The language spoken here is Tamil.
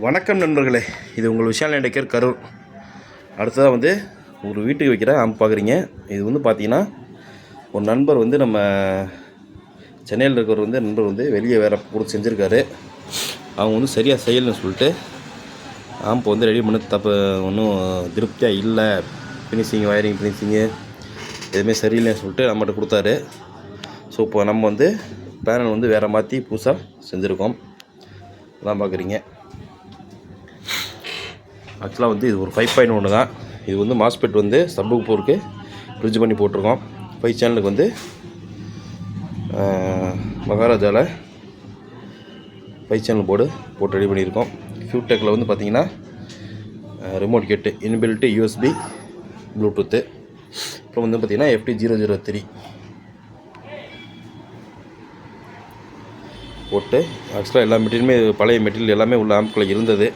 வணக்கம் நண்பர்களே, இது உங்கள் விஷால் நெடேக்கர் கரூர். அடுத்ததாக வந்து ஒரு வீட்டுக்கு வைக்கிற ஆம்ப் பார்க்குறீங்க. இது வந்து பார்த்தீங்கன்னா ஒரு நண்பர் வந்து நம்ம சென்னையில் இருக்கிறவர் வந்து நண்பர் வந்து வெளியே வேறு கொடுத்து செஞ்சுருக்காரு. அவங்க வந்து சரியாக செய்யலைன்னு சொல்லிட்டு ஆம்ப் வந்து ரெடி பண்ண ஒன்றும் திருப்தியாக இல்லை, ஃபினிஷிங் வயரிங் ஃபினிஷிங்கு எதுவுமே சரியில்லைன்னு சொல்லிட்டு நம்மகிட்ட கொடுத்தாரு. ஸோ இப்போ நம்ம வந்து பேனல் வந்து வேறு மாற்றி புதுசாக செஞ்சுருக்கோம். அதான் பார்க்குறீங்க. ஆக்சுவலாக வந்து இது ஒரு 5.1 தான். இது வந்து மாஸ்பெட் வந்து சப்புக்கு போருக்கு ஃப்ரிட்ஜ் பண்ணி போட்டிருக்கோம். 5 சேனலுக்கு வந்து மகாராஜாவில் 5 சேனல் போட்டு ரெடி பண்ணியிருக்கோம். ஃபியூடெக்கில் வந்து பார்த்திங்கன்னா ரிமோட் கெட்டு இன்பில்ட்டு யூஎஸ்பி ப்ளூடூத்து. அப்புறம் வந்து பார்த்திங்கன்னா FT003 போட்டு ஆக்சுவலாக எல்லா மெட்டீரியலுமே பழைய மெட்டீரியல் எல்லாமே உள்ள ஆம்ப்குள்ளே இருந்தது.